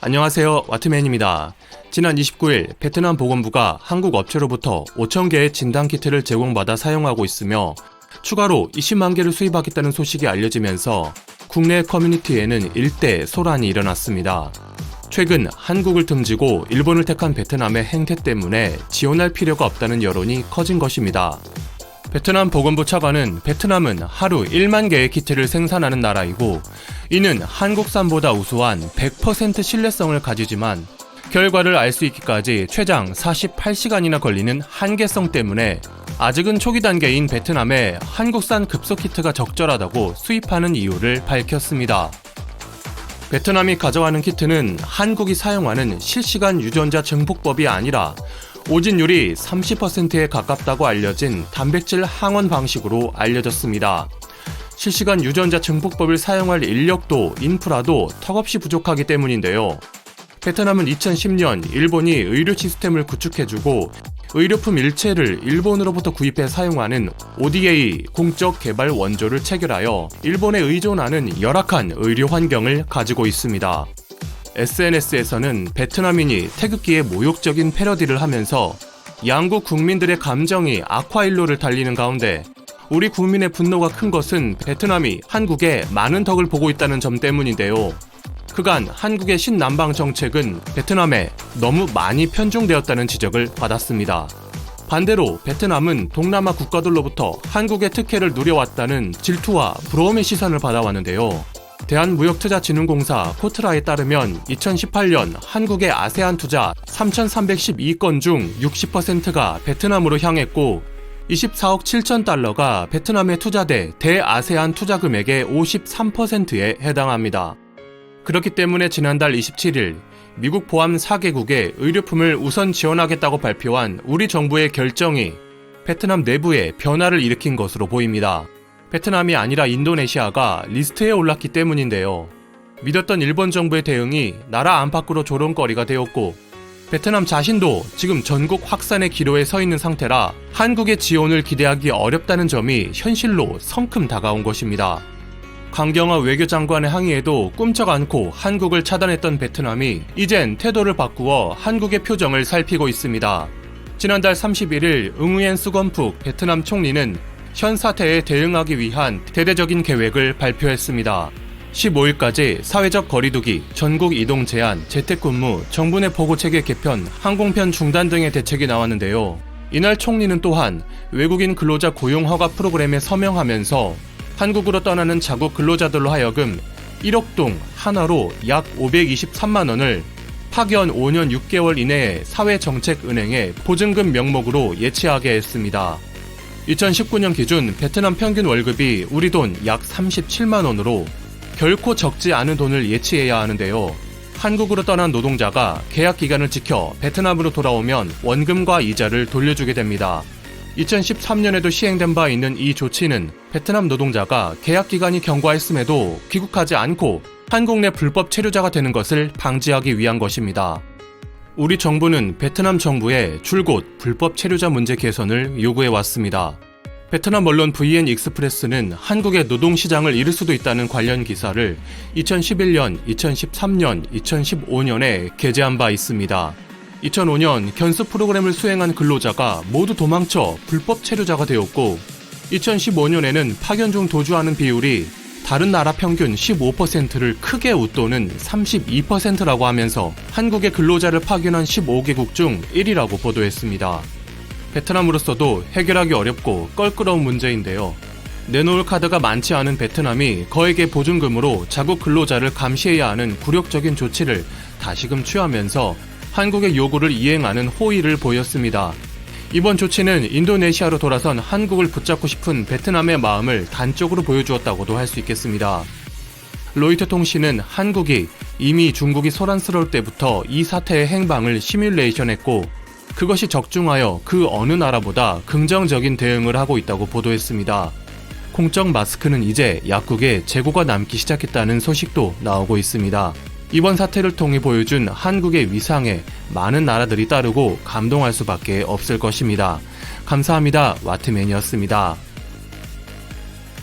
안녕하세요, 와트맨입니다. 지난 29일 베트남 보건부가 한국 업체로부터 5,000개의 진단키트를 제공받아 사용하고 있으며 추가로 20만 개를 수입하겠다는 소식이 알려지면서 국내 커뮤니티에는 일대 소란이 일어났습니다. 최근 한국을 등지고 일본을 택한 베트남의 행태 때문에 지원할 필요가 없다는 여론이 커진 것입니다. 베트남 보건부 차관은 베트남은 하루 1만 개의 키트를 생산하는 나라이고 이는 한국산보다 우수한 100% 신뢰성을 가지지만 결과를 알 수 있기까지 최장 48시간이나 걸리는 한계성 때문에 아직은 초기 단계인 베트남에 한국산 급속키트가 적절하다고 수입하는 이유를 밝혔습니다. 베트남이 가져가는 키트는 한국이 사용하는 실시간 유전자 증폭법이 아니라 오진율이 30%에 가깝다고 알려진 단백질 항원 방식으로 알려졌습니다. 실시간 유전자 증폭법을 사용할 인력도 인프라도 턱없이 부족하기 때문인데요. 베트남은 2010년 일본이 의료 시스템을 구축해주고 의료품 일체를 일본으로부터 구입해 사용하는 ODA 공적 개발 원조를 체결하여 일본에 의존하는 열악한 의료 환경을 가지고 있습니다. SNS에서는 베트남인이 태극기에 모욕적인 패러디를 하면서 양국 국민들의 감정이 악화일로를 달리는 가운데 우리 국민의 분노가 큰 것은 베트남이 한국에 많은 덕을 보고 있다는 점 때문인데요. 그간 한국의 신남방 정책은 베트남에 너무 많이 편중되었다는 지적을 받았습니다. 반대로 베트남은 동남아 국가들로부터 한국의 특혜를 누려왔다는 질투와 부러움의 시선을 받아왔는데요. 대한무역투자진흥공사 코트라에 따르면 2018년 한국의 아세안 투자 3,312건 중 60%가 베트남으로 향했고 24억 7천 달러가 베트남에 투자돼 대아세안 투자 금액의 53%에 해당합니다. 그렇기 때문에 지난달 27일 미국 포함 4개국에 의료품을 우선 지원하겠다고 발표한 우리 정부의 결정이 베트남 내부에 변화를 일으킨 것으로 보입니다. 베트남이 아니라 인도네시아가 리스트에 올랐기 때문인데요. 믿었던 일본 정부의 대응이 나라 안팎으로 조롱거리가 되었고 베트남 자신도 지금 전국 확산의 기로에 서 있는 상태라 한국의 지원을 기대하기 어렵다는 점이 현실로 성큼 다가온 것입니다. 강경화 외교장관의 항의에도 꿈쩍 않고 한국을 차단했던 베트남이 이젠 태도를 바꾸어 한국의 표정을 살피고 있습니다. 지난달 31일 응우엔 수건푹 베트남 총리는 현 사태에 대응하기 위한 대대적인 계획을 발표했습니다. 15일까지 사회적 거리두기, 전국 이동 제한, 재택근무, 정부 내 보고체계 개편, 항공편 중단 등의 대책이 나왔는데요. 이날 총리는 또한 외국인 근로자 고용 허가 프로그램에 서명하면서 한국으로 떠나는 자국 근로자들로 하여금 1억 동 하나로 약 523만 원을 파견 5년 6개월 이내에 사회정책은행에 보증금 명목으로 예치하게 했습니다. 2019년 기준 베트남 평균 월급이 우리 돈 약 37만 원으로 결코 적지 않은 돈을 예치해야 하는데요. 한국으로 떠난 노동자가 계약 기간을 지켜 베트남으로 돌아오면 원금과 이자를 돌려주게 됩니다. 2013년에도 시행된 바 있는 이 조치는 베트남 노동자가 계약 기간이 경과했음에도 귀국하지 않고 한국 내 불법 체류자가 되는 것을 방지하기 위한 것입니다. 우리 정부는 베트남 정부에 줄곧 불법 체류자 문제 개선을 요구해 왔습니다. 베트남 언론 VN 익스프레스는 한국의 노동시장을 잃을 수도 있다는 관련 기사를 2011년, 2013년, 2015년에 게재한 바 있습니다. 2005년 견습 프로그램을 수행한 근로자가 모두 도망쳐 불법 체류자가 되었고 2015년에는 파견 중 도주하는 비율이 다른 나라 평균 15%를 크게 웃도는 32%라고 하면서 한국의 근로자를 파견한 15개국 중 1위라고 보도했습니다. 베트남으로서도 해결하기 어렵고 껄끄러운 문제인데요. 내놓을 카드가 많지 않은 베트남이 거액의 보증금으로 자국 근로자를 감시해야 하는 굴욕적인 조치를 다시금 취하면서 한국의 요구를 이행하는 호의를 보였습니다. 이번 조치는 인도네시아로 돌아선 한국을 붙잡고 싶은 베트남의 마음을 단적으로 보여주었다고도 할 수 있겠습니다. 로이터 통신은 한국이 이미 중국이 소란스러울 때부터 이 사태의 행방을 시뮬레이션했고 그것이 적중하여 그 어느 나라보다 긍정적인 대응을 하고 있다고 보도했습니다. 공적 마스크는 이제 약국에 재고가 남기 시작했다는 소식도 나오고 있습니다. 이번 사태를 통해 보여준 한국의 위상에 많은 나라들이 따르고 감동할 수밖에 없을 것입니다. 감사합니다. 와트맨이었습니다.